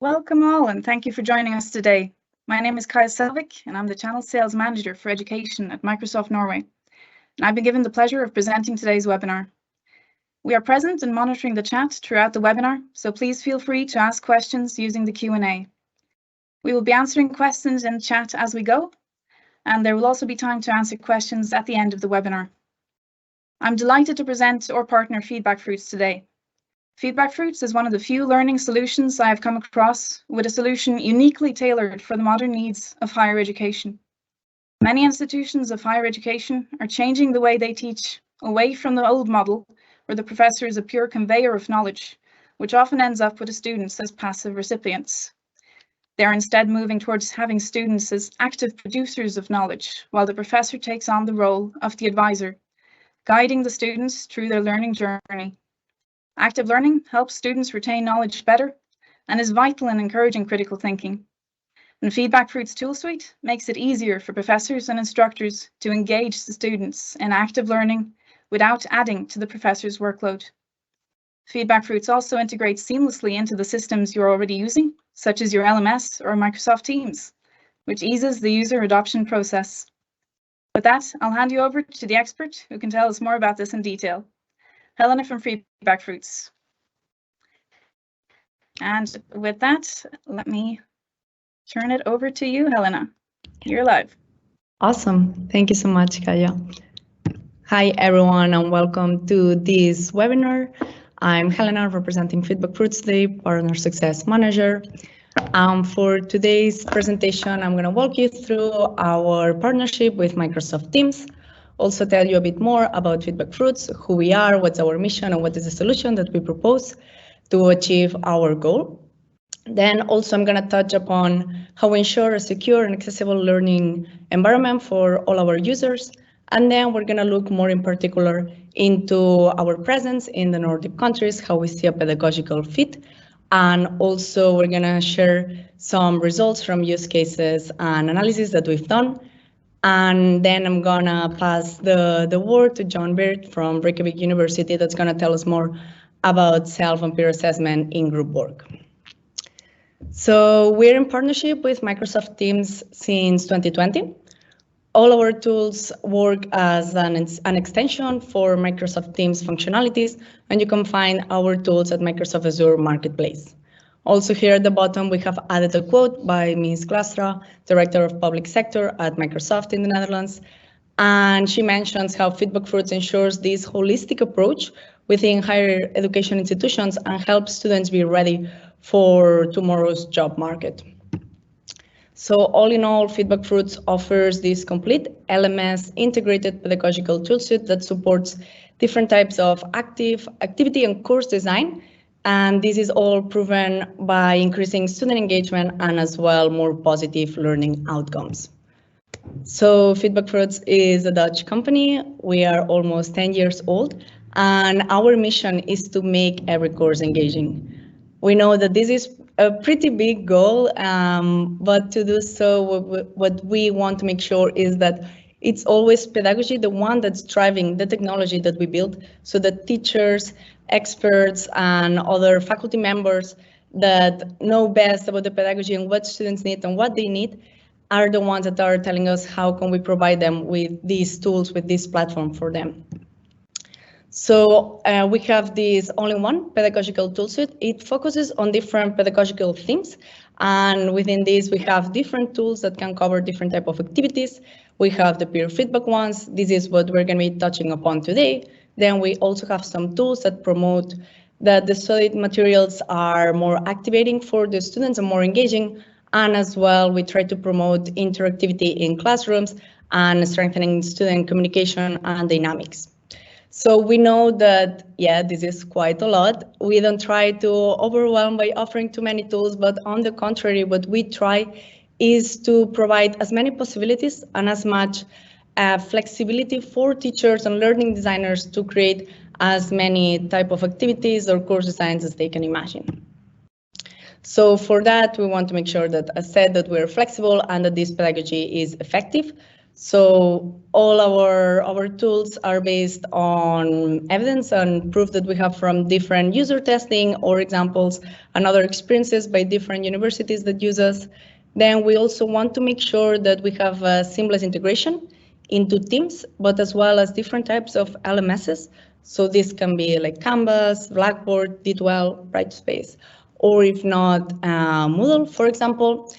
Welcome all, and thank you for joining us today. My name is Kaja Selvik, and I'm the Channel Sales Manager for Education at Microsoft Norway. And I've been given the pleasure of presenting today's webinar. We are present and monitoring the chat throughout the webinar, so please feel free to ask questions using the Q&A. We will be answering questions in chat as we go, and there will also be time to answer questions at the end of the webinar. I'm delighted to present our partner FeedbackFruits today. FeedbackFruits is one of the few learning solutions I have come across with a solution uniquely tailored for the modern needs of higher education. Many institutions of higher education are changing the way they teach away from the old model where the professor is a pure conveyor of knowledge, which often ends up with the students as passive recipients. They are instead moving towards having students as active producers of knowledge, while the professor takes on the role of the advisor, guiding the students through their learning journey. Active learning helps students retain knowledge better and is vital in encouraging critical thinking. And FeedbackFruits tool suite makes it easier for professors and instructors to engage the students in active learning without adding to the professor's workload. FeedbackFruits also integrates seamlessly into the systems you're already using, such as your LMS or Microsoft Teams, which eases the user adoption process. With that, I'll hand you over to the expert who can tell us more about this in detail. Helena from FeedbackFruits. And with that, let me turn it over to you, Helena. You're live. Awesome. Thank you so much, Kaja. Hi, everyone, and welcome to this webinar. I'm Helena, representing FeedbackFruits today, Partner Success Manager. For today's presentation, I'm going to walk you through our partnership with Microsoft Teams, also tell you a bit more about FeedbackFruits, who we are, what's our mission, and what is the solution that we propose to achieve our goal. Then also I'm going to touch upon how we ensure a secure and accessible learning environment for all our users. And then we're going to look more in particular into our presence in the Nordic countries, how we see a pedagogical fit. And also we're going to share some results from use cases and analysis that we've done. And then I'm gonna pass the word to John Baird from Reykjavik University that's gonna tell us more about self and peer assessment in group work. So we're in partnership with Microsoft Teams since 2020. All our tools work as an extension for Microsoft Teams functionalities, and you can find our tools at Microsoft Azure Marketplace. Also here at the bottom, we have added a quote by Ms. Glastra, Director of Public Sector at Microsoft in the Netherlands. And she mentions how FeedbackFruits ensures this holistic approach within higher education institutions and helps students be ready for tomorrow's job market. So all in all, FeedbackFruits offers this complete LMS integrated pedagogical toolset that supports different types of activity and course design. And this is all proven by increasing student engagement and as well more positive learning outcomes. So FeedbackFruits is a Dutch company. We are almost 10 years old, and our mission is to make every course engaging. We know that this is a pretty big goal, but to do so, what we want to make sure is that it's always pedagogy, the one that's driving the technology that we build, so that teachers, experts, and other faculty members that know best about the pedagogy and what students need and what they need are the ones that are telling us how can we provide them with these tools, with this platform for them. So we have this all-in-one pedagogical toolset. It focuses on different pedagogical themes. And within this, we have different tools that can cover different type of activities. We have the peer feedback ones. This is what we're going to be touching upon today. Then we also have some tools that promote that the studied materials are more activating for the students and more engaging. And as well, we try to promote interactivity in classrooms and strengthening student communication and dynamics. So we know that, yeah, this is quite a lot. We don't try to overwhelm by offering too many tools, but on the contrary, what we try is to provide as many possibilities and as much flexibility for teachers and learning designers to create as many type of activities or course designs as they can imagine. So for that, we want to make sure that, as said, that we're flexible and that this pedagogy is effective. So all our tools are based on evidence and proof that we have from different user testing or examples and other experiences by different universities that use us. Then we also want to make sure that we have a seamless integration into Teams, but as well as different types of LMSs. So this can be like Canvas, Blackboard, D12, Brightspace, or if not, Moodle, for example.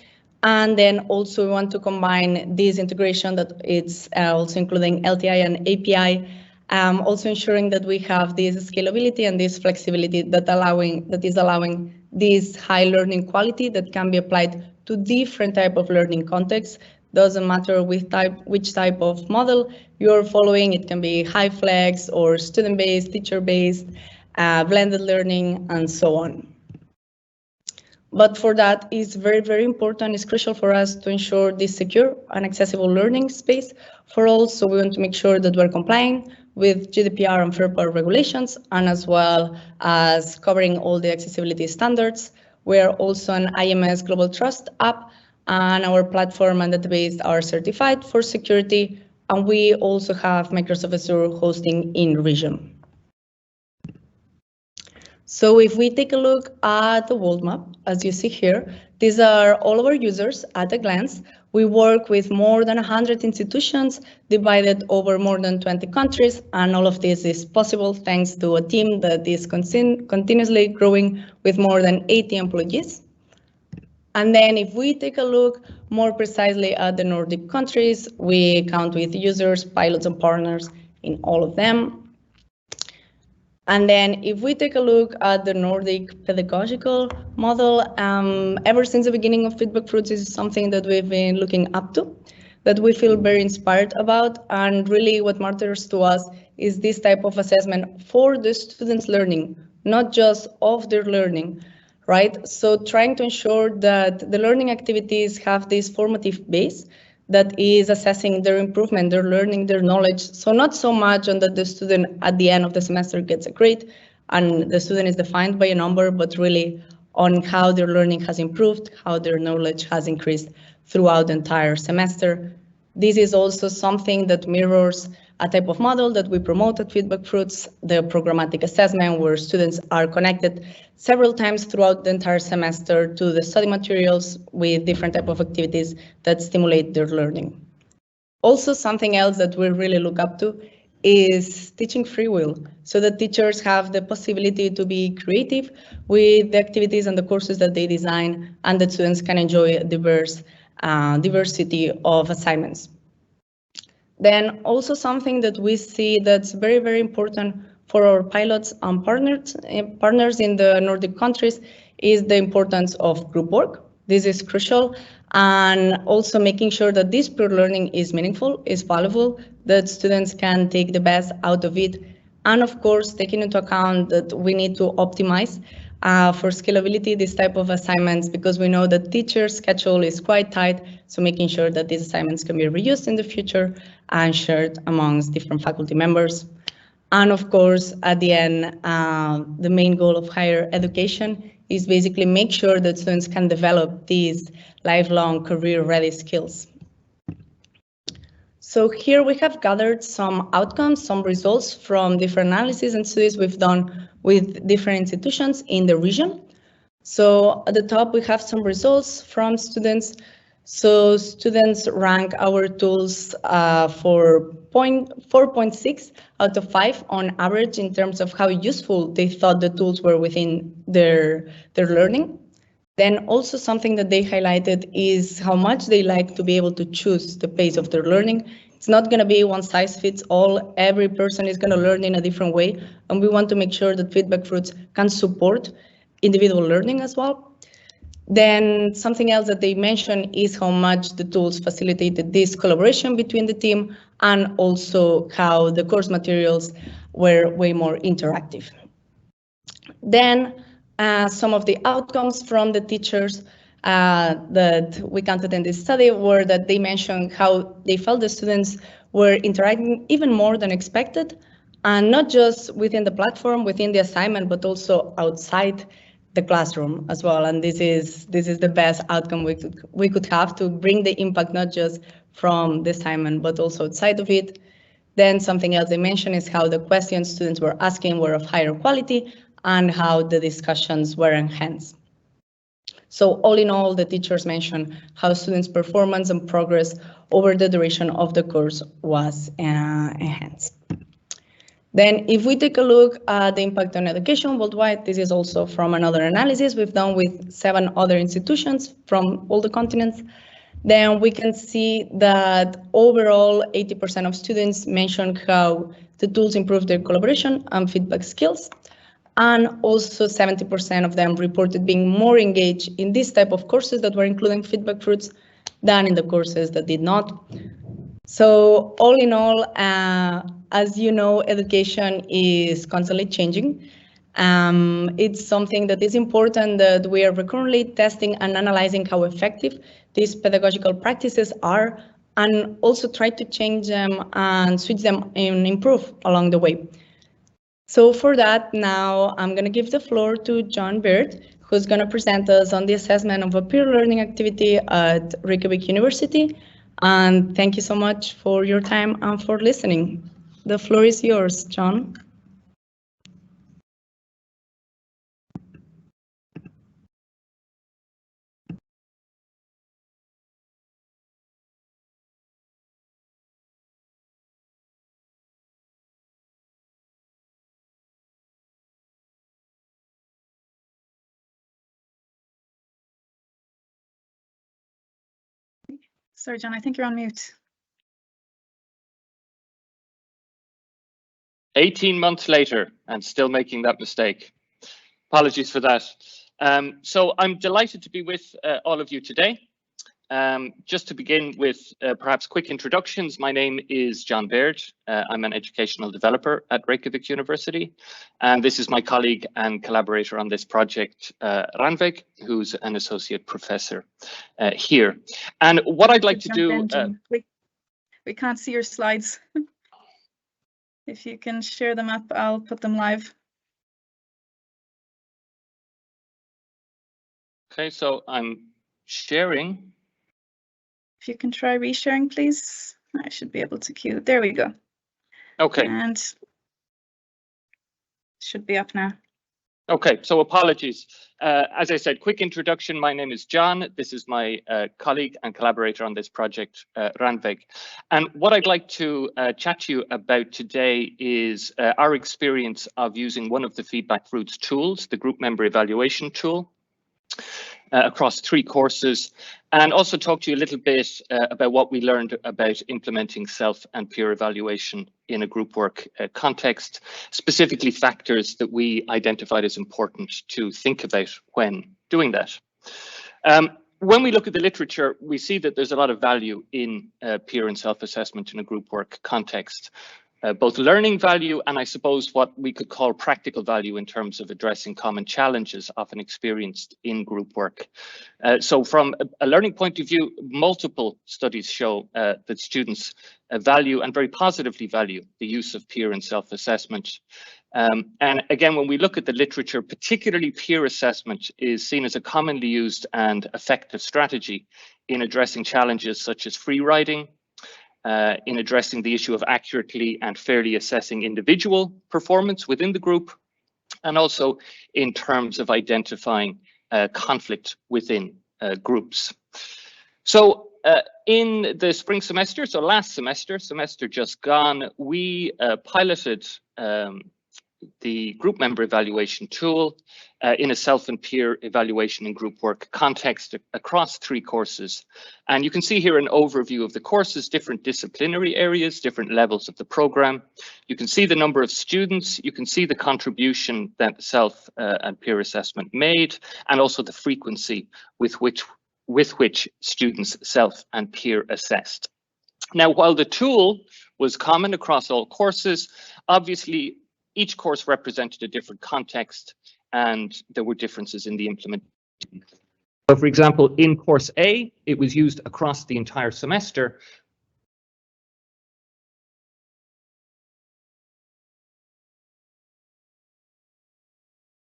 And then also we want to combine this integration that it's also including LTI and API, also ensuring that we have this scalability and this flexibility that is allowing this high learning quality that can be applied to different type of learning contexts. Doesn't matter which type of model you're following. It can be high flex or student-based, teacher-based, blended learning, and so on. But for that, it's very, very important. It's crucial for us to ensure this secure and accessible learning space for all. So we want to make sure that we're complying with GDPR and fair play regulations, and as well as covering all the accessibility standards. We are also an IMS Global Trust app, and our platform and database are certified for security. And we also have Microsoft Azure hosting in region. So if we take a look at the world map, as you see here, these are all our users at a glance. We work with more than 100 institutions divided over more than 20 countries, and all of this is possible thanks to a team that is continuously growing with more than 80 employees. And then if we take a look more precisely at the Nordic countries, we count with users, pilots, and partners in all of them. And then if we take a look at the Nordic pedagogical model, ever since the beginning of FeedbackFruits, is something that we've been looking up to, that we feel very inspired about. And really what matters to us is this type of assessment for the students' learning, not just of their learning, right? So trying to ensure that the learning activities have this formative base that is assessing their improvement, their learning, their knowledge. So not so much on that the student at the end of the semester gets a grade and the student is defined by a number, but really on how their learning has improved, how their knowledge has increased throughout the entire semester. This is also something that mirrors a type of model that we promote at FeedbackFruits, the programmatic assessment, where students are connected several times throughout the entire semester to the study materials with different type of activities that stimulate their learning. Also, something else that we really look up to is teaching free will, so that teachers have the possibility to be creative with the activities and the courses that they design, and that students can enjoy a diversity of assignments. Then also something that we see that's very, very important for our pilots and partners in the Nordic countries is the importance of group work. This is crucial, and also making sure that this peer learning is meaningful, is valuable, that students can take the best out of it, and of course taking into account that we need to optimize for scalability this type of assignments, because we know that teachers' schedule is quite tight, so making sure that these assignments can be reused in the future and shared amongst different faculty members. And of course, at the end, the main goal of higher education is basically make sure that students can develop these lifelong career-ready skills. So here we have gathered some outcomes, some results from different analyses and studies we've done with different institutions in the region. So at the top, we have some results from students. So students rank our tools for 4.6 out of 5 on average in terms of how useful they thought the tools were within their learning. Then also something that they highlighted is how much they like to be able to choose the pace of their learning. It's not going to be one size fits all. Every person is going to learn in a different way, and we want to make sure that FeedbackFruits can support individual learning as well. Then something else that they mentioned is how much the tools facilitated this collaboration between the team, and also how the course materials were way more interactive. Then some of the outcomes from the teachers that we counted in this study were that they mentioned how they felt the students were interacting even more than expected, and not just within the platform, within the assignment, but also outside the classroom as well. And this is the best outcome we could have to bring the impact not just from the assignment, but also outside of it. Then something else they mentioned is how the questions students were asking were of higher quality and how the discussions were enhanced. So all in all, the teachers mentioned how students' performance and progress over the duration of the course was enhanced. Then if we take a look at the impact on education worldwide, this is also from another analysis we've done with 7 other institutions from all the continents. Then we can see that overall 80% of students mentioned how the tools improve their collaboration and feedback skills. And also 70% of them reported being more engaged in this type of courses that were including FeedbackFruits than in the courses that did not. So all in all, as you know, education is constantly changing. It's something that is important that we are recurrently testing and analyzing how effective these pedagogical practices are, and also try to change them and switch them and improve along the way. So for that, now I'm going to give the floor to John Baird, who's going to present us on the assessment of a peer learning activity at Reykjavik University. And thank you so much for your time and for listening. The floor is yours, John. Sorry, John, I think you're on mute. 18 months later and still making that mistake. Apologies for that. So I'm delighted to be with all of you today. Just to begin with perhaps quick introductions, my name is John Baird. I'm an educational developer at Reykjavik University, and this is my colleague and collaborator on this project, Rannveig, who's an associate professor here. And what I'd like to do... we can't see your slides. If you can share them up, I'll put them live. Okay, so I'm sharing. If you can try resharing, please. I should be able to queue. There we go. Okay. And should be up now. Okay, so apologies. As I said, quick introduction. My name is John. This is my colleague and collaborator on this project, Rannveig. And what I'd like to chat to you about today is our experience of using one of the FeedbackFruits tools, the group member evaluation tool, across 3 courses, and also talk to you a little bit about what we learned about implementing self and peer evaluation in a group work context, specifically factors that we identified as important to think about when doing that. When we look at the literature, we see that there's a lot of value in peer and self-assessment in a group work context. Both learning value and I suppose what we could call practical value in terms of addressing common challenges often experienced in group work. So from a learning point of view, multiple studies show that students value and very positively value the use of peer and self-assessment. And again, when we look at the literature, particularly peer assessment is seen as a commonly used and effective strategy in addressing challenges such as free riding, in addressing the issue of accurately and fairly assessing individual performance within the group, and also in terms of identifying conflict within groups. So in the spring semester, so last semester just gone, we piloted the group member evaluation tool in a self and peer evaluation and group work context across 3 courses. And you can see here an overview of the courses, different disciplinary areas, different levels of the program. You can see the number of students, you can see the contribution that self and peer assessment made, and also the frequency with which students self and peer assessed. Now, while the tool was common across all courses, obviously each course represented a different context and there were differences in the implementation. So for example, in course A, it was used across the entire semester.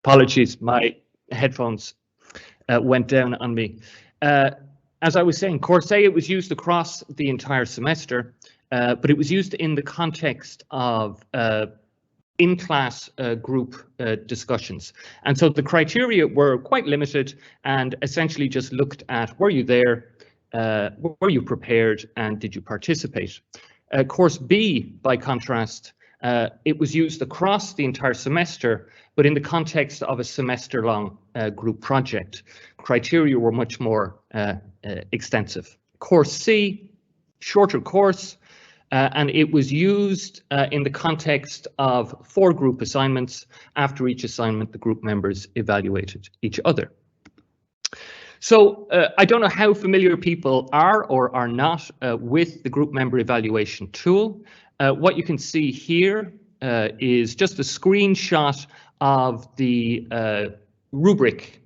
Apologies, my headphones went down on me. as I was saying, Course A, it was used across the entire semester, but it was used in the context of in-class group discussions. And so the criteria were quite limited and essentially just looked at, were you there, were you prepared, and did you participate? Course B, by contrast, it was used across the entire semester, but in the context of a semester-long group project. Criteria were much more extensive. Course C, shorter course, and it was used in the context of 4 group assignments. After each assignment, the group members evaluated each other. So I don't know how familiar people are or are not with the group member evaluation tool. What you can see here is just a screenshot of the Rubric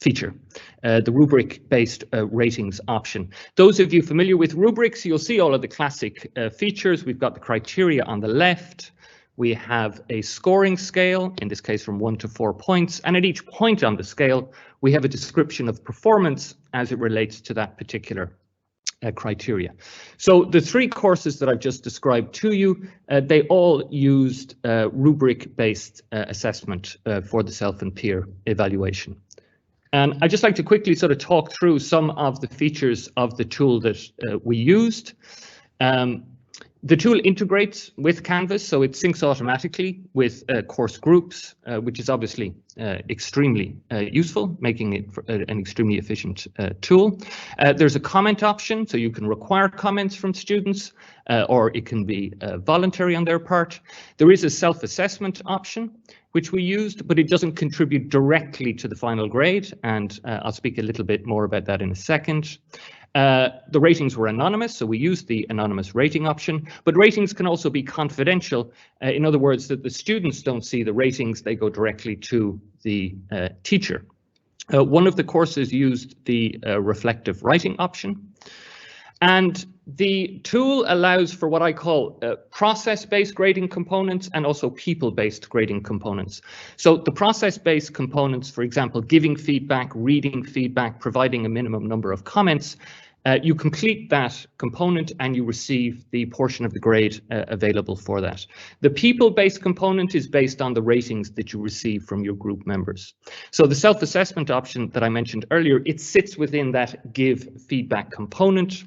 feature, the rubric-based ratings option. Those of you familiar with rubrics, you'll see all of the classic features. We've got the criteria on the left. We have a scoring scale, in this case from 1 to 4 points, and at each point on the scale, we have a description of performance as it relates to that particular criteria. So the 3 courses that I've just described to you, they all used rubric-based assessment for the self and peer evaluation. And I'd just like to quickly sort of talk through some of the features of the tool that we used. The tool integrates with Canvas, so it syncs automatically with course groups, which is obviously extremely useful, making it an extremely efficient tool. There's a comment option, so you can require comments from students, or it can be voluntary on their part. There is a self-assessment option, which we used, but it doesn't contribute directly to the final grade, and I'll speak a little bit more about that in a second. The ratings were anonymous, so we used the anonymous rating option, but ratings can also be confidential. In other words, that the students don't see the ratings, they go directly to the teacher. One of the courses used the reflective writing option. And the tool allows for what I call process-based grading components and also people-based grading components. So the process-based components, for example, giving feedback, reading feedback, providing a minimum number of comments, you complete that component and you receive the portion of the grade available for that. The people-based component is based on the ratings that you receive from your group members. So the self-assessment option that I mentioned earlier, it sits within that give feedback component.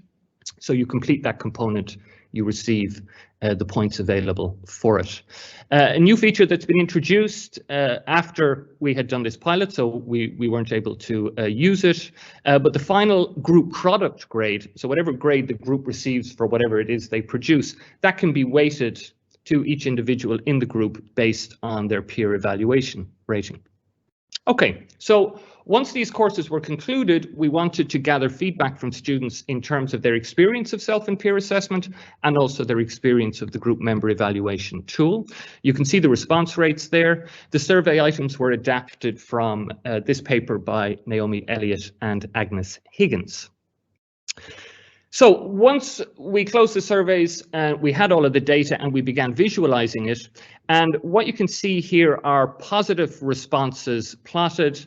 So you complete that component, you receive the points available for it. A new feature that's been introduced after we had done this pilot, so we weren't able to use it, but the final group product grade, so whatever grade the group receives for whatever it is they produce, that can be weighted to each individual in the group based on their peer evaluation rating. Okay, so once these courses were concluded, we wanted to gather feedback from students in terms of their experience of self and peer assessment and also their experience of the group member evaluation tool. You can see the response rates there. The survey items were adapted from this paper by Naomi Elliott and Agnes Higgins. So once we closed the surveys, we had all of the data and we began visualizing it. And what you can see here are positive responses plotted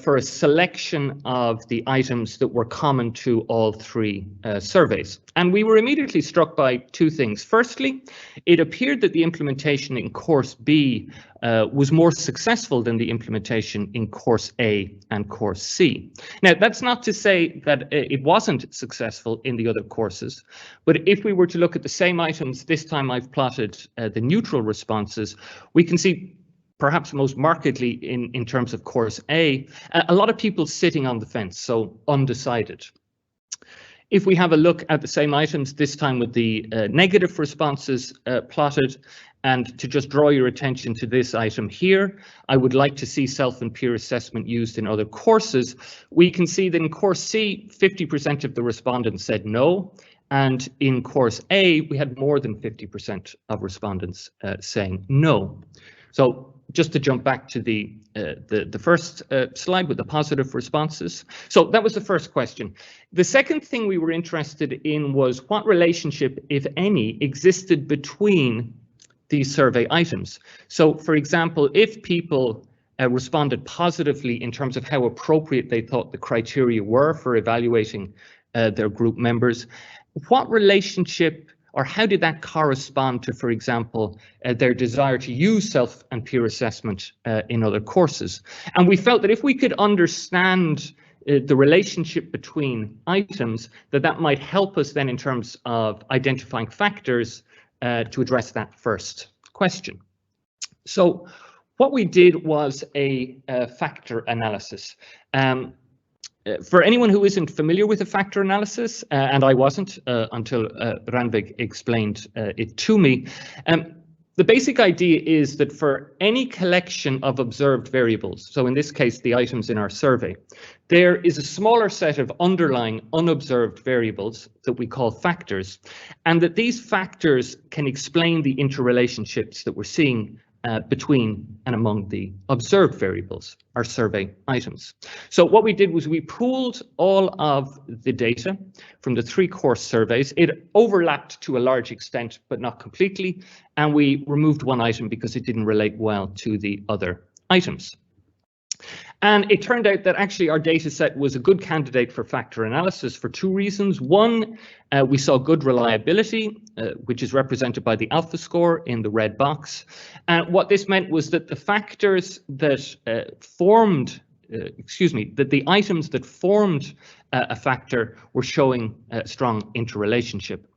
for a selection of the items that were common to all 3 surveys. And we were immediately struck by 2 things. Firstly, it appeared that the implementation in Course B was more successful than the implementation in Course A and Course C. Now, that's not to say that it wasn't successful in the other courses, but if we were to look at the same items, this time I've plotted the neutral responses, we can see perhaps most markedly in terms of Course A, a lot of people sitting on the fence, so undecided. If we have a look at the same items, this time with the negative responses plotted, and to just draw your attention to this item here, I would like to see self and peer assessment used in other courses. We can see that in Course C, 50% of the respondents said no, and in Course A, we had more than 50% of respondents saying no. So just to jump back to the first slide with the positive responses. So that was the first question. The second thing we were interested in was what relationship, if any, existed between these survey items. So, for example, if people responded positively in terms of how appropriate they thought the criteria were for evaluating their group members. What relationship or how did that correspond to, for example, their desire to use self and peer assessment in other courses? And we felt that if we could understand the relationship between items, that might help us then in terms of identifying factors to address that first question. So what we did was a factor analysis. For anyone who isn't familiar with a factor analysis, and I wasn't until Randvik explained it to me, the basic idea is that for any collection of observed variables, so in this case the items in our survey, there is a smaller set of underlying unobserved variables that we call factors, and that these factors can explain the interrelationships that we're seeing between and among the observed variables, our survey items. So what we did was we pooled all of the data from the 3 course surveys. It overlapped to a large extent, but not completely, and we removed one item because it didn't relate well to the other items. And it turned out that actually our data set was a good candidate for factor analysis for 2 reasons. One, we saw good reliability, which is represented by the alpha score in the red box. And what this meant was that the factors that that the items that formed a factor were showing a strong interrelationship.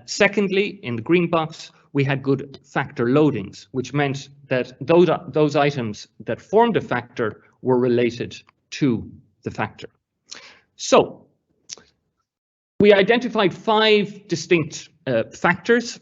Secondly, in the green box, we had good factor loadings, which meant that those items that formed a factor were related to the factor. So we identified 5 distinct factors.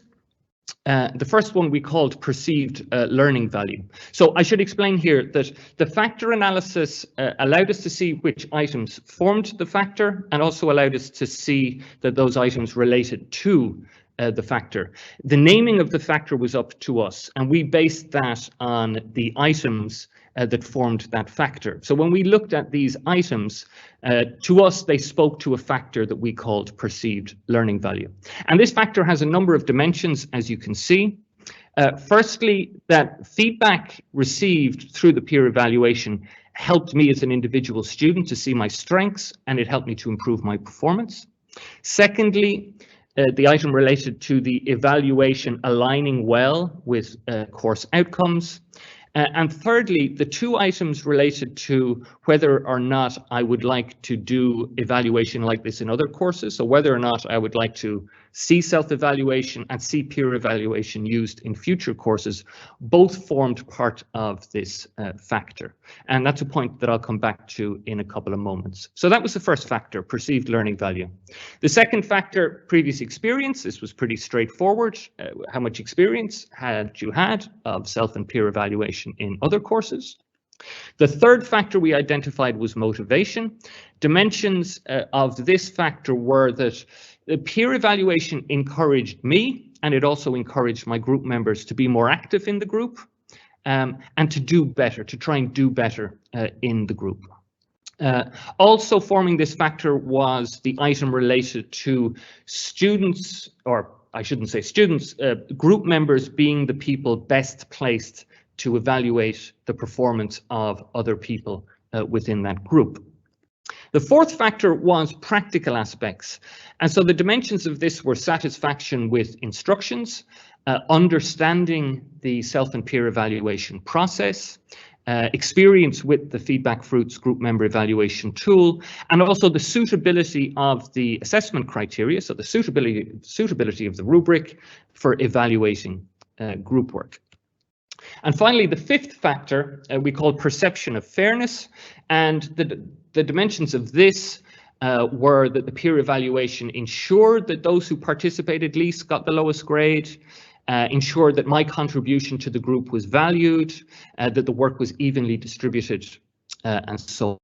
The first one we called perceived learning value. So I should explain here that the factor analysis allowed us to see which items formed the factor and also allowed us to see that those items related to the factor. The naming of the factor was up to us, and we based that on the items that formed that factor. So when we looked at these items, to us, they spoke to a factor that we called perceived learning value. And this factor has a number of dimensions, as you can see. Firstly, that feedback received through the peer evaluation helped me as an individual student to see my strengths, and it helped me to improve my performance. Secondly, the item related to the evaluation aligning well with course outcomes. And thirdly, the 2 items related to whether or not I would like to do evaluation like this in other courses, so whether or not I would like to see self-evaluation and see peer evaluation used in future courses, both formed part of this factor. And that's a point that I'll come back to in a couple of moments. So that was the first factor, perceived learning value. The second factor, previous experience. This was pretty straightforward. How much experience had you had of self and peer evaluation in other courses? The third factor we identified was motivation. Dimensions of this factor were that the peer evaluation encouraged me, and it also encouraged my group members to be more active in the group and to do better, to try and do better in the group. Also forming this factor was the item related to students, or I shouldn't say students, group members being the people best placed to evaluate the performance of other people within that group. The fourth factor was practical aspects. And so the dimensions of this were satisfaction with instructions, understanding the self and peer evaluation process, experience with the FeedbackFruits group member evaluation tool, and also the suitability of the assessment criteria, so the suitability of the rubric for evaluating group work. And finally, the fifth factor we call perception of fairness, and the dimensions of this were that the peer evaluation ensured that those who participated least got the lowest grade, ensured that my contribution to the group was valued, that the work was evenly distributed, and so on.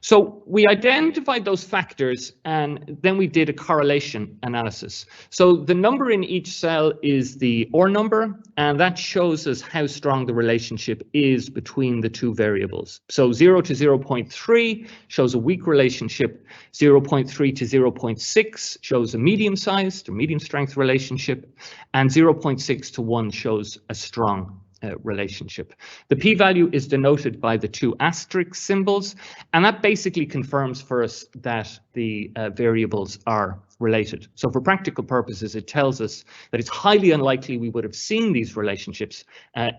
So we identified those factors and then we did a correlation analysis. So the number in each cell is the OR number, and that shows us how strong the relationship is between the 2 variables. So 0 to 0.3 shows a weak relationship, 0.3 to 0.6 shows a medium-sized or medium-strength relationship, and 0.6 to 1 shows a strong relationship. The p-value is denoted by the 2 asterisk symbols, and that basically confirms for us that the variables are related. So for practical purposes, it tells us that it's highly unlikely we would have seen these relationships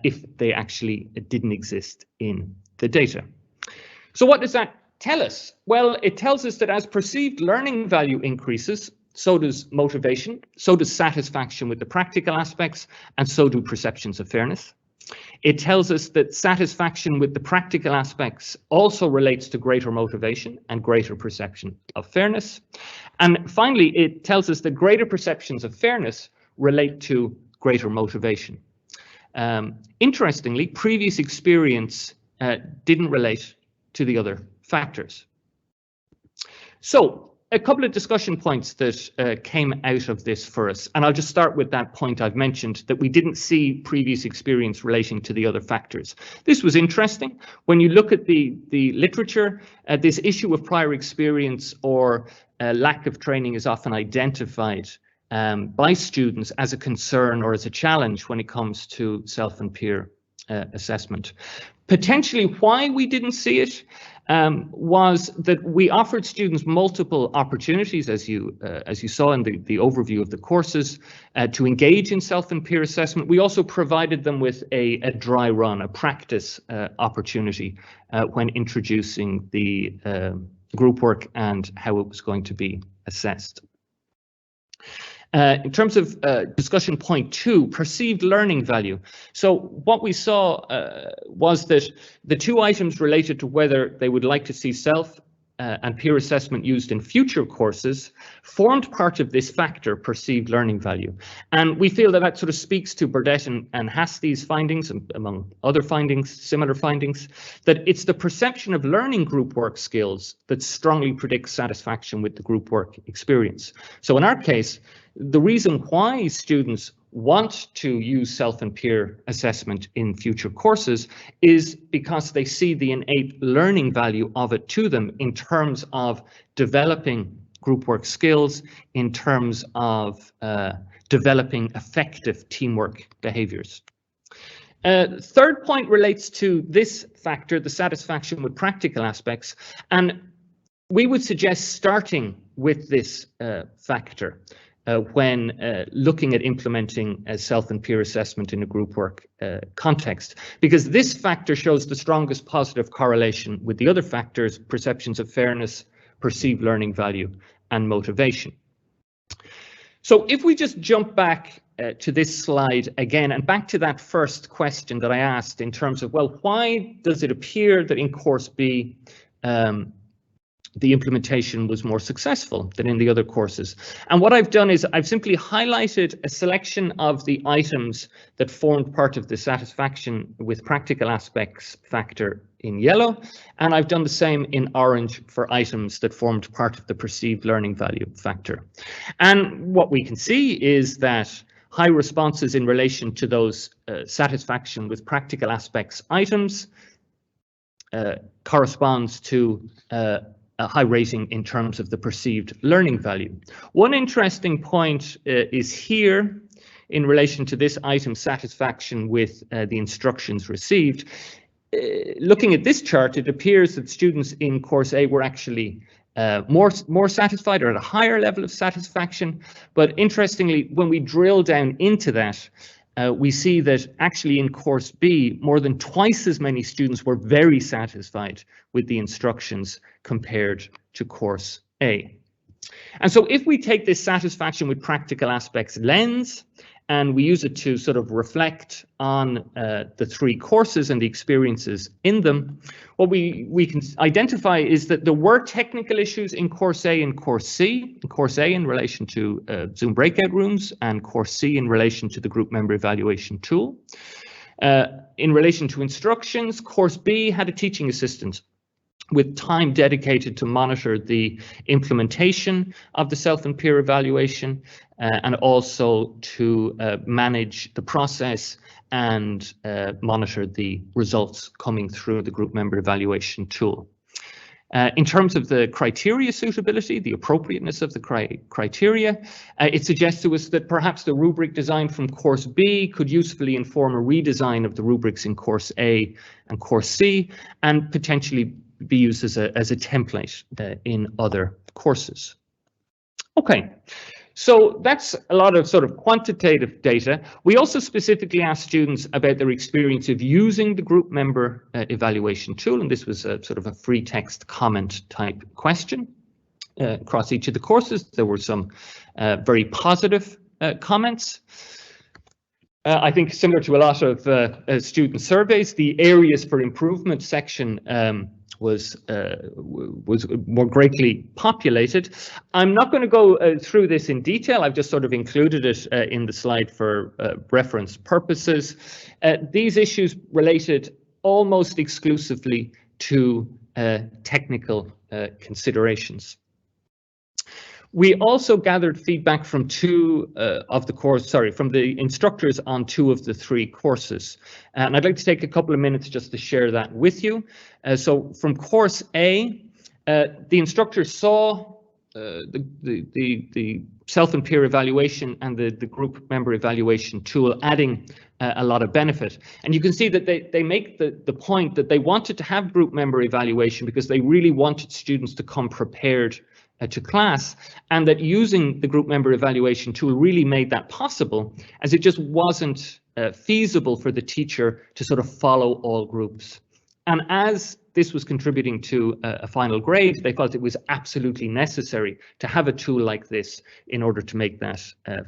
if they actually didn't exist in the data. So what does that tell us? Well, it tells us that as perceived learning value increases, so does motivation, so does satisfaction with the practical aspects, and so do perceptions of fairness. It tells us that satisfaction with the practical aspects also relates to greater motivation and greater perception of fairness. And finally, it tells us that greater perceptions of fairness relate to greater motivation. Interestingly, previous experience didn't relate to the other factors. So, a couple of discussion points that came out of this for us, and I'll just start with that point I've mentioned, that we didn't see previous experience relating to the other factors. This was interesting. When you look at the literature, this issue of prior experience or lack of training is often identified by students as a concern or as a challenge when it comes to self and peer assessment. Potentially why we didn't see it was that we offered students multiple opportunities, as you saw in the overview of the courses, to engage in self and peer assessment. We also provided them with a dry run, a practice opportunity when introducing the group work and how it was going to be assessed. In terms of discussion point 2, perceived learning value. So what we saw was that the 2 items related to whether they would like to see self and peer assessment used in future courses formed part of this factor, perceived learning value. And we feel that that sort of speaks to Burdett and Hasti's findings, among other findings, similar findings, that it's the perception of learning group work skills that strongly predicts satisfaction with the group work experience. So in our case, the reason why students want to use self and peer assessment in future courses is because they see the innate learning value of it to them in terms of developing group work skills, in terms of developing effective teamwork behaviors. Third point relates to this factor, the satisfaction with practical aspects, and we would suggest starting with this factor when looking at implementing a self and peer assessment in a group work context, because this factor shows the strongest positive correlation with the other factors, perceptions of fairness, perceived learning value, and motivation. So if we just jump back to this slide again, and back to that first question that I asked in terms of, well, why does it appear that in course B, the implementation was more successful than in the other courses? And what I've done is I've simply highlighted a selection of the items that formed part of the satisfaction with practical aspects factor in yellow, and I've done the same in orange for items that formed part of the perceived learning value factor. And what we can see is that high responses in relation to those satisfaction with practical aspects items corresponds to a high rating in terms of the perceived learning value. One interesting point is here in relation to this item, satisfaction with the instructions received. Looking at this chart, it appears that students in course A were actually more satisfied or at a higher level of satisfaction. But interestingly, when we drill down into that, we see that actually in course B, more than twice as many students were very satisfied with the instructions compared to course A. And so if we take this satisfaction with practical aspects lens and we use it to sort of reflect on the 3 courses and the experiences in them, what we can identify is that there were technical issues in course A and course C. In course A in relation to Zoom breakout rooms, and course C in relation to the group member evaluation tool. In relation to instructions, course B had a teaching assistant with time dedicated to monitor the implementation of the self and peer evaluation and also to manage the process and monitor the results coming through the group member evaluation tool. In terms of the criteria suitability, the appropriateness of the criteria, it suggests to us that perhaps the rubric design from course B could usefully inform a redesign of the rubrics in course A and course C, and potentially be used as a template in other courses. Okay. So that's a lot of sort of quantitative data. We also specifically asked students about their experience of using the group member evaluation tool, and this was a sort of a free text comment type question. Across each of the courses, there were some very positive comments. I think similar to a lot of student surveys, the areas for improvement section was more greatly populated. I'm not going to go through this in detail. I've just sort of included it in the slide for reference purposes. These issues related almost exclusively to technical considerations. We also gathered feedback from from the instructors on 2 of the 3 courses. And I'd like to take a couple of minutes just to share that with you. So from course A, the instructors saw the self and peer evaluation and the group member evaluation tool adding a lot of benefit. And you can see that they make the point that they wanted to have group member evaluation because they really wanted students to come prepared to class, and that using the group member evaluation tool really made that possible, as it just wasn't feasible for the teacher to sort of follow all groups. And as this was contributing to a final grade, they felt it was absolutely necessary to have a tool like this in order to make that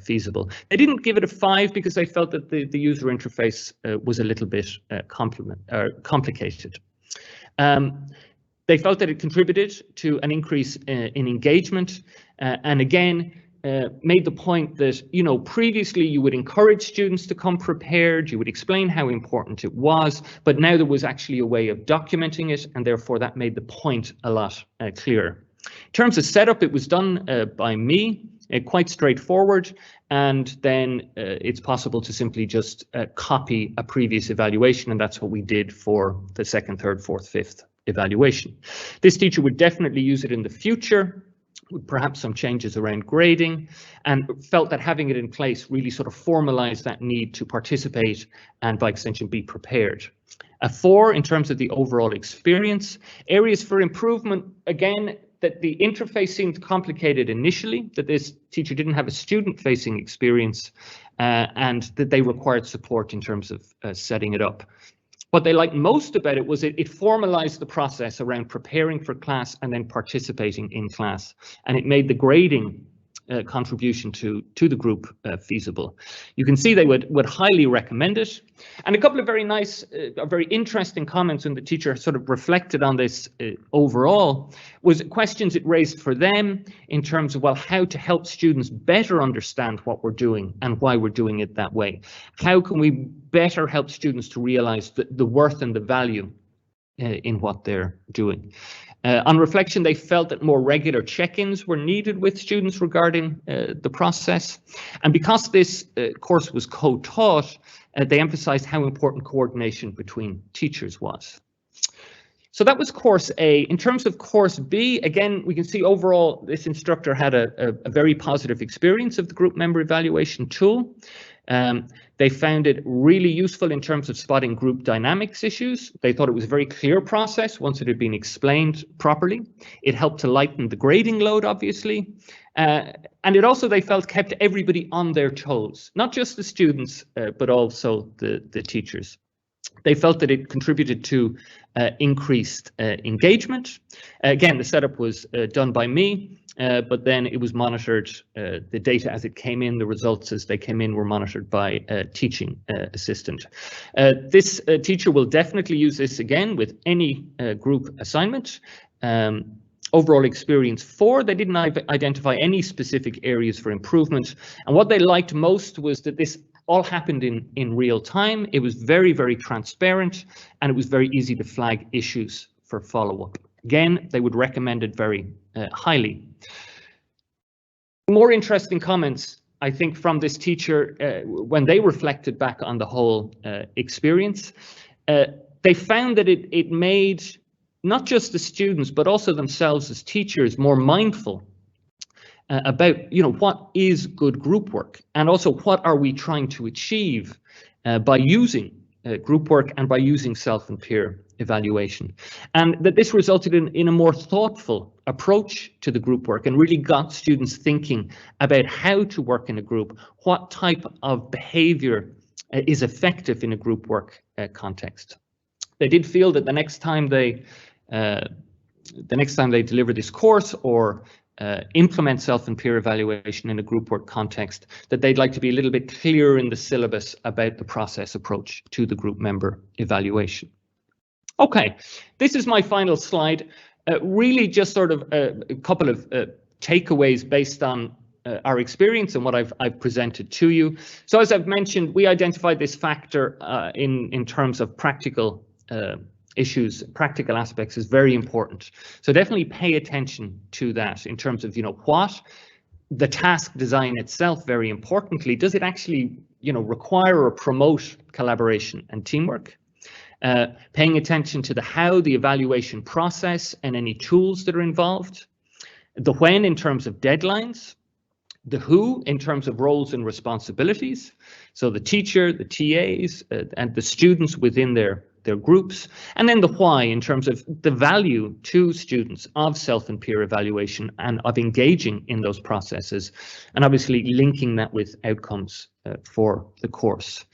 feasible. They didn't give it a 5 because they felt that the user interface was a little bit complicated. They felt that it contributed to an increase in engagement, and again, made the point that, you know, previously you would encourage students to come prepared, you would explain how important it was, but now there was actually a way of documenting it, and therefore that made the point a lot clearer. In terms of setup, it was done by me, quite straightforward, and then it's possible to simply just copy a previous evaluation, and that's what we did for the 2nd, 3rd, 4th, 5th evaluation. This teacher would definitely use it in the future, with perhaps some changes around grading, and felt that having it in place really sort of formalized that need to participate and by extension be prepared. A 4 in terms of the overall experience. Areas for improvement, again, that the interface seemed complicated initially, that this teacher didn't have a student-facing experience, and that they required support in terms of setting it up. What they liked most about it was it formalized the process around preparing for class and then participating in class, and it made the grading contribution to the group feasible. You can see they would highly recommend it. And a couple of very nice, very interesting comments when the teacher sort of reflected on this overall was questions it raised for them in terms of, well, how to help students better understand what we're doing and why we're doing it that way. How can we better help students to realize the worth and the value in what they're doing? On reflection, they felt that more regular check-ins were needed with students regarding the process. And because this course was co-taught, they emphasized how important coordination between teachers was. So that was course A. In terms of course B, again, we can see overall this instructor had a very positive experience of the group member evaluation tool. They found it really useful in terms of spotting group dynamics issues. They thought it was a very clear process once it had been explained properly. It helped to lighten the grading load, obviously. And it also, they felt, kept everybody on their toes, not just the students, but also the teachers. They felt that it contributed to increased engagement. Again, the setup was done by me, but then it was monitored, the data as it came in, the results as they came in were monitored by a teaching assistant. This teacher will definitely use this again with any group assignment. Overall experience 4, they didn't identify any specific areas for improvement. And what they liked most was that this all happened in real time. It was very, very transparent, and it was very easy to flag issues for follow-up. Again, they would recommend it very highly. More interesting comments, I think, from this teacher when they reflected back on the whole experience. They found that it made not just the students, but also themselves as teachers more mindful about, what is good group work, and also what are we trying to achieve by using group work and by using self and peer evaluation. And that this resulted in a more thoughtful approach to the group work and really got students thinking about how to work in a group, what type of behavior is effective in a group work context. They did feel that the next time they deliver this course or implement self and peer evaluation in a group work context, that they'd like to be a little bit clearer in the syllabus about the process approach to the group member evaluation. Okay, this is my final slide. Really just sort of a couple of takeaways based on our experience and what I've presented to you. So as I've mentioned, we identified this factor in terms of practical issues, practical aspects is very important. So definitely pay attention to that in terms of, what the task design itself, very importantly, does it actually, require or promote collaboration and teamwork? Paying attention to the how, the evaluation process and any tools that are involved. The when in terms of deadlines. The who in terms of roles and responsibilities. So the teacher, the TAs, and the students within their groups, and then the why in terms of the value to students of self and peer evaluation and of engaging in those processes, and obviously linking that with outcomes for the course.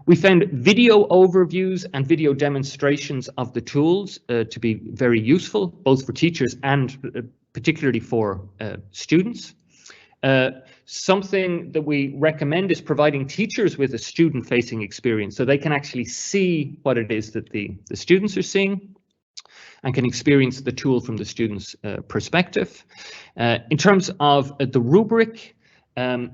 We found video overviews and video demonstrations of the tools to be very useful, both for teachers and particularly for students. Something that we recommend is providing teachers with a student-facing experience so they can actually see what it is that the students are seeing and can experience the tool from the student's perspective. In terms of the rubric,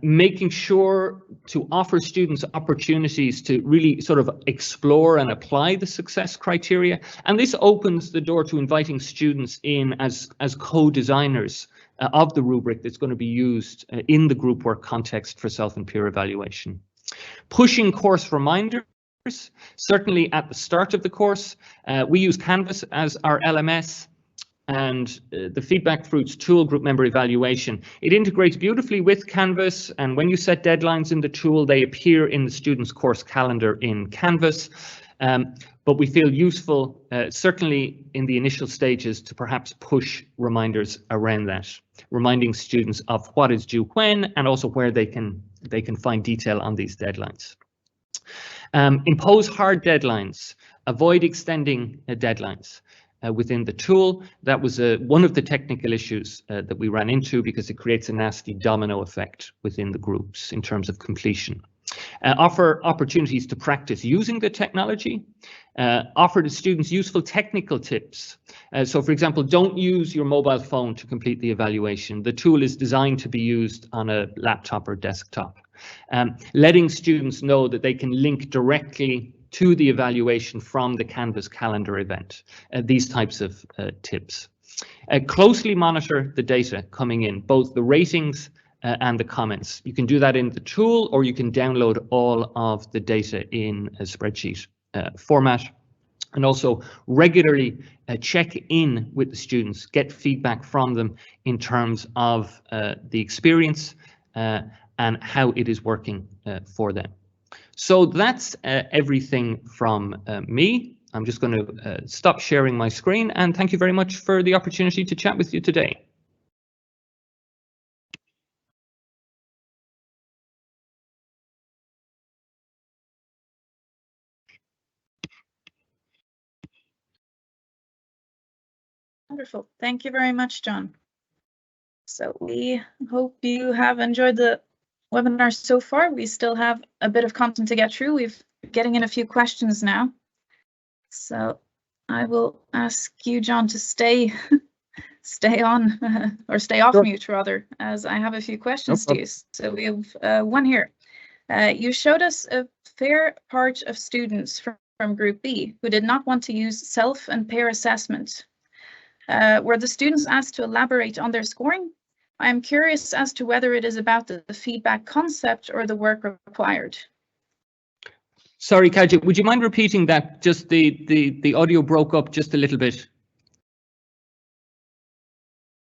making sure to offer students opportunities to really sort of explore and apply the success criteria. And this opens the door to inviting students in as co-designers of the rubric that's going to be used in the group work context for self and peer evaluation. Pushing course reminders, certainly at the start of the course. We use Canvas as our LMS, and the FeedbackFruits tool group member evaluation. It integrates beautifully with Canvas, and when you set deadlines in the tool, they appear in the student's course calendar in Canvas. But we feel useful, certainly in the initial stages, to perhaps push reminders around that, reminding students of what is due when and also where they can find detail on these deadlines. Impose hard deadlines, avoid extending deadlines. Within the tool, that was one of the technical issues that we ran into because it creates a nasty domino effect within the groups in terms of completion. Offer opportunities to practice using the technology. Offer the students useful technical tips. So for example, don't use your mobile phone to complete the evaluation. The tool is designed to be used on a laptop or desktop. Letting students know that they can link directly to the evaluation from the Canvas calendar event. These types of tips. Closely monitor the data coming in, both the ratings and the comments. You can do that in the tool, or you can download all of the data in a spreadsheet format. And also regularly check in with the students, get feedback from them in terms of the experience and how it is working for them. So that's everything from me. I'm just going to stop sharing my screen, and thank you very much for the opportunity to chat with you today. Wonderful. Thank you very much, John. So we hope you have enjoyed the webinar so far. We still have a bit of content to get through. We've getting in a few questions now. So I will ask you, John, to stay on or stay off mute rather, as I have a few questions to you. So we have one here. You showed us a fair part of students from Group B who did not want to use self and peer assessment. Were the students asked to elaborate on their scoring? I am curious as to whether it is about the feedback concept or the work required. Sorry, Kaja, would you mind repeating that? Just the audio broke up just a little bit.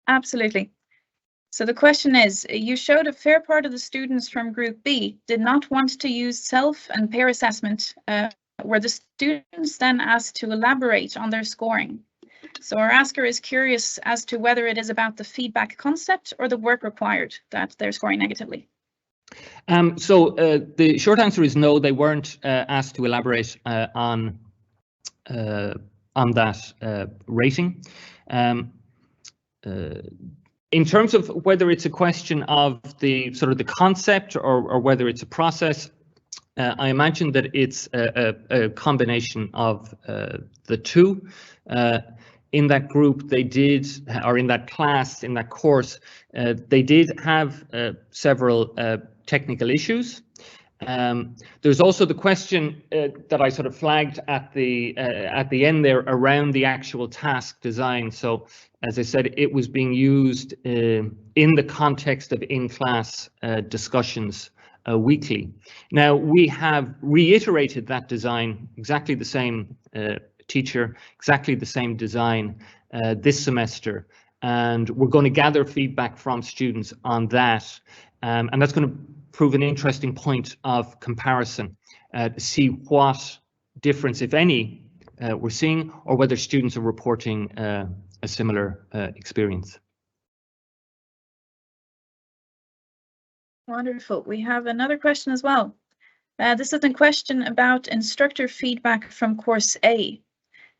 Absolutely. So the question is, you showed a fair part of the students from Group B did not want to use self and peer assessment, were the students then asked to elaborate on their scoring. So our asker is curious as to whether it is about the feedback concept or the work required that they're scoring negatively. So the short answer is no, they weren't asked to elaborate on that rating. In terms of whether it's a question of the sort of the concept or whether it's a process, I imagine that it's a combination of the two. In that group, they did, or in that class, in that course, they did have several technical issues. There's also the question that I sort of flagged at the end there around the actual task design. So, as I said, it was being used in the context of in-class discussions weekly. Now, we have reiterated that design, exactly the same teacher, exactly the same design this semester, and we're going to gather feedback from students on that, and that's going to prove an interesting point of comparison to see what difference, if any, we're seeing, or whether students are reporting a similar experience. Wonderful. We have another question as well. This is a question about instructor feedback from course A.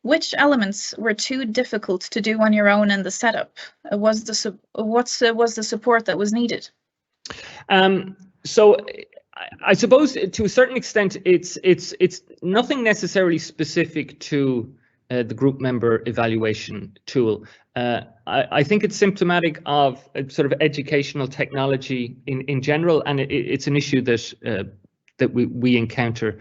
Which elements were too difficult to do on your own in the setup? What was the support that was needed? So I suppose to a certain extent, it's nothing necessarily specific to the group member evaluation tool. I think it's symptomatic of a sort of educational technology in general, and it's an issue that we encounter.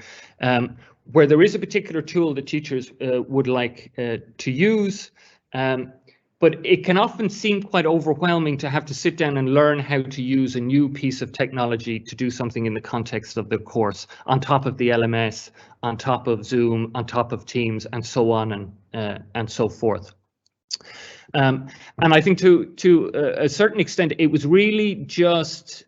Where there is a particular tool that teachers would like to use, but it can often seem quite overwhelming to have to sit down and learn how to use a new piece of technology to do something in the context of the course, on top of the LMS, on top of Zoom, on top of Teams, and so on and so forth. And I think to a certain extent, it was really just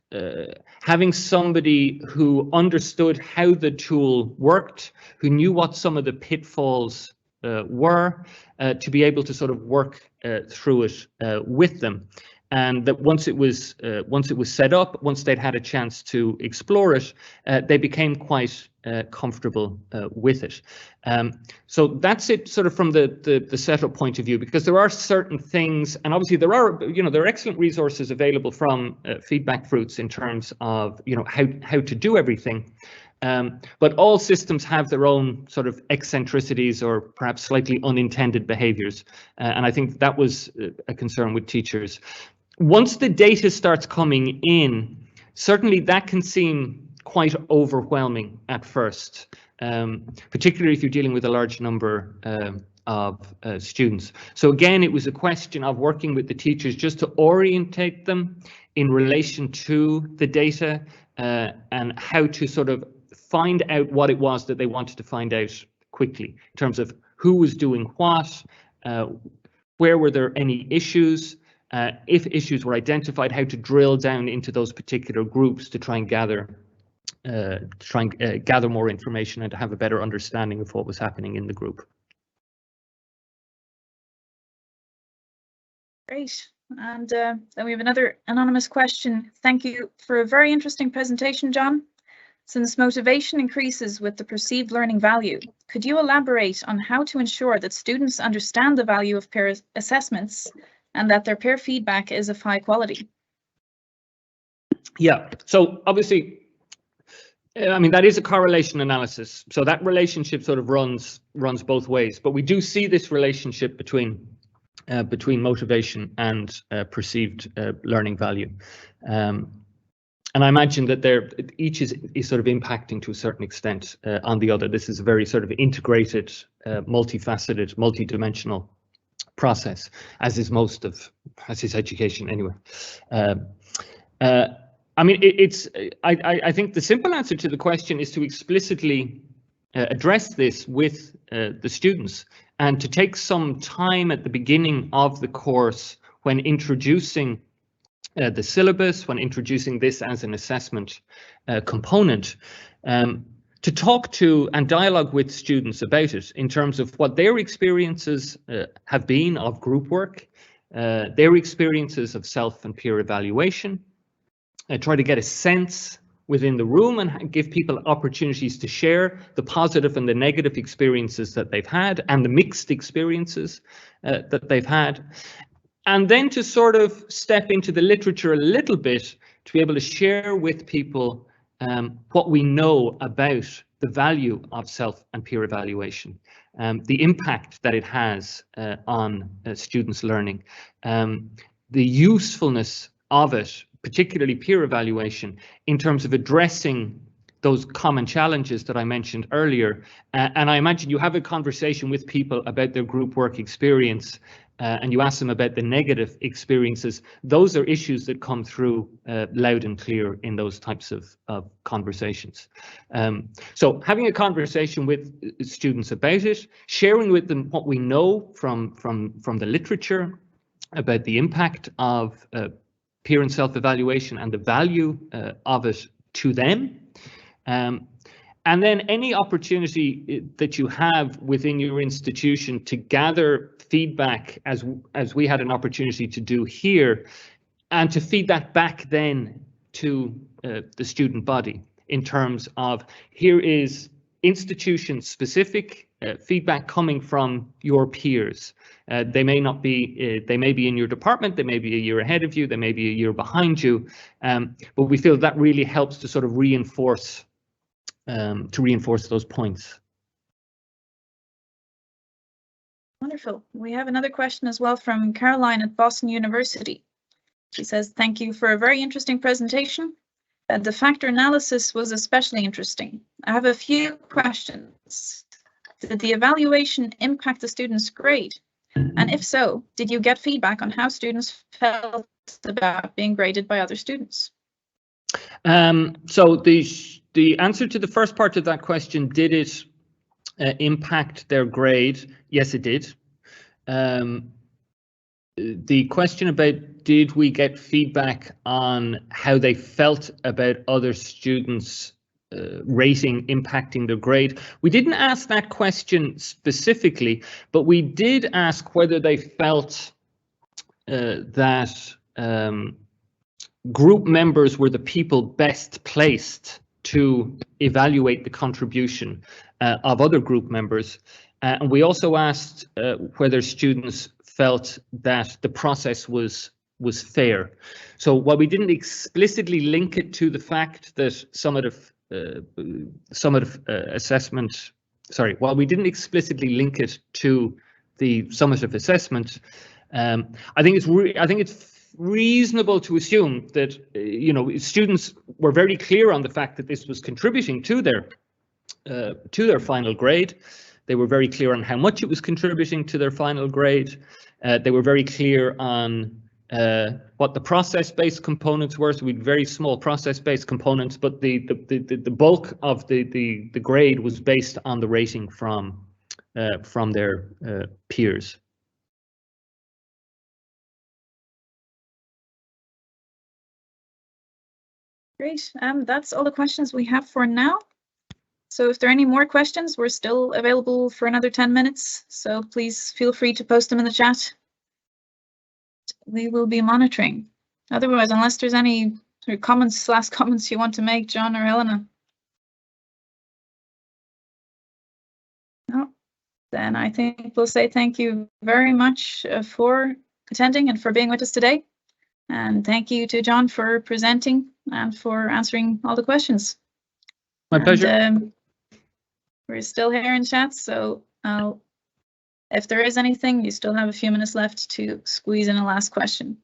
having somebody who understood how the tool worked, who knew what some of the pitfalls were, to be able to sort of work through it with them. And that once it was set up, once they'd had a chance to explore it, they became quite comfortable with it. So that's it, sort of from the setup point of view, because there are certain things, and obviously there are excellent resources available from FeedbackFruits in terms of how to do everything. But all systems have their own sort of eccentricities or perhaps slightly unintended behaviors, and I think that was a concern with teachers. Once the data starts coming in, certainly that can seem quite overwhelming at first, particularly if you're dealing with a large number of students. So again, it was a question of working with the teachers just to orientate them in relation to the data and how to sort of find out what it was that they wanted to find out quickly, in terms of who was doing what, where were there any issues, if issues were identified, how to drill down into those particular groups to try and gather more information and to have a better understanding of what was happening in the group. Great. And then we have another anonymous question. Thank you for a very interesting presentation, John. Since motivation increases with the perceived learning value, could you elaborate on how to ensure that students understand the value of peer assessments and that their peer feedback is of high quality? Yeah, so obviously, I mean, that is a correlation analysis. So that relationship sort of runs both ways, but we do see this relationship between motivation and perceived learning value. And I imagine that each is sort of impacting to a certain extent on the other. This is a very sort of integrated, multifaceted, multidimensional process, as is education anyway. I mean, I think the simple answer to the question is to explicitly address this with the students, and to take some time at the beginning of the course when introducing the syllabus, when introducing this as an assessment component, to talk to and dialogue with students about it in terms of what their experiences have been of group work, their experiences of self and peer evaluation, try to get a sense within the room and give people opportunities to share the positive and the negative experiences that they've had and the mixed experiences that they've had. And then to sort of step into the literature a little bit to be able to share with people what we know about the value of self and peer evaluation, the impact that it has on students' learning, the usefulness of it, particularly peer evaluation, in terms of addressing those common challenges that I mentioned earlier. And I imagine you have a conversation with people about their group work experience and you ask them about the negative experiences. Those are issues that come through loud and clear in those types of conversations. So having a conversation with students about it, sharing with them what we know from the literature about the impact of peer and self-evaluation and the value of it to them. And then any opportunity that you have within your institution to gather feedback, as we had an opportunity to do here, and to feed that back then to the student body in terms of, here is institution-specific feedback coming from your peers. They may not be, they may be in your department, they may be a year ahead of you, they may be a year behind you, but we feel that really helps to sort of reinforce those points. Wonderful. We have another question as well from Caroline at Boston University. She says, thank you for a very interesting presentation. The factor analysis was especially interesting. I have a few questions. Did the evaluation impact the students' grade? And if so, did you get feedback on how students felt about being graded by other students? So the answer to the first part of that question, did it impact their grade? Yes, it did. The question about did we get feedback on how they felt about other students' rating impacting their grade, we didn't ask that question specifically, but we did ask whether they felt that group members were the people best placed to evaluate the contribution of other group members. And we also asked whether students felt that the process was fair. So while we didn't explicitly link it to the fact that assessment, sorry, while we didn't explicitly link it to the summative assessment, I think it's reasonable to assume that students were very clear on the fact that this was contributing to their final grade. They were very clear on how much it was contributing to their final grade. They were very clear on what the process-based components were. So we had very small process-based components, but the bulk of the grade was based on the rating from their peers. Great. That's all the questions we have for now. So if there are any more questions, we're still available for another 10 minutes. So please feel free to post them in the chat. We will be monitoring. Otherwise, unless there's any last comments you want to make, John or Helena. No, then I think we'll say thank you very much for attending and for being with us today. And thank you to John for presenting and for answering all the questions. My pleasure. We're still here in chat, so if there is anything, you still have a few minutes left to squeeze in a last question.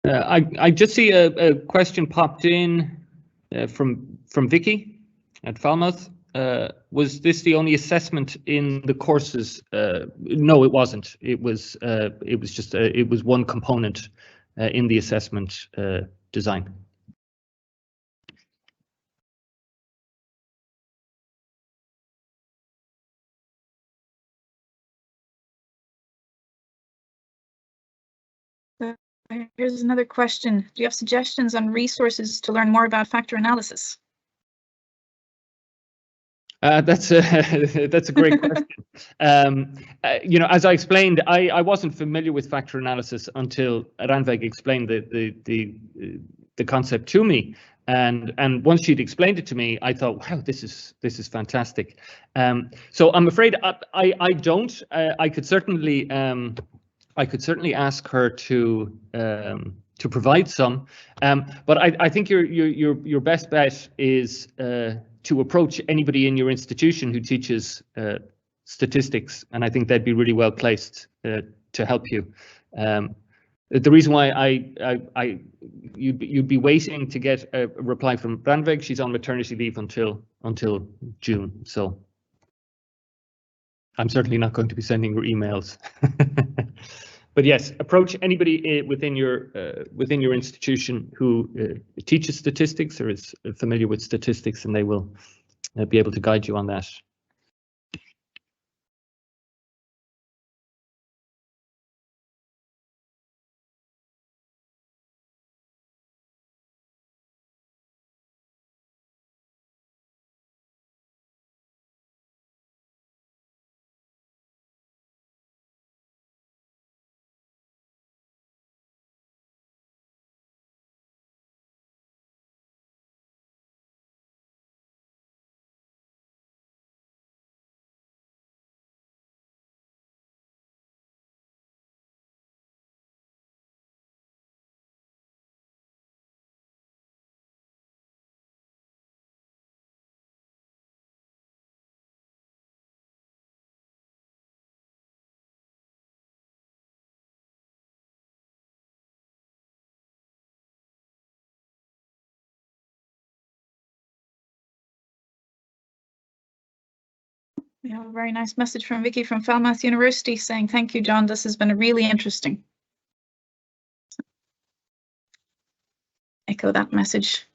I just see a question popped in from Vicky at Falmouth. Was this the only assessment in the courses? No, it wasn't. It was just it was one component in the assessment design. Here's another question. Do you have suggestions on resources to learn more about factor analysis? That's a great question. You know, as I explained, I wasn't familiar with factor analysis until Ranveig explained the concept to me, and once she'd explained it to me, I thought, wow, this is fantastic. So I'm afraid I don't. I could certainly ask her to provide some, but I think your best bet is to approach anybody in your institution who teaches statistics, and I think they'd be really well placed to help you. The reason why you'd be waiting to get a reply from Ranveig, she's on maternity leave until June, so I'm certainly not going to be sending her emails. But yes, approach anybody within your institution who teaches statistics or is familiar with statistics, and they will be able to guide you on that. We have a very nice message from Vicky from Falmouth University saying, thank you, John. This has been really interesting. Echo that message.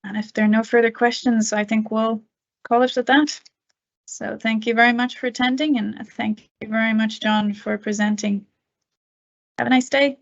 And if there are no further questions, I think we'll call it at that. So thank you very much for attending, and thank you very much, John, for presenting. Have a nice day.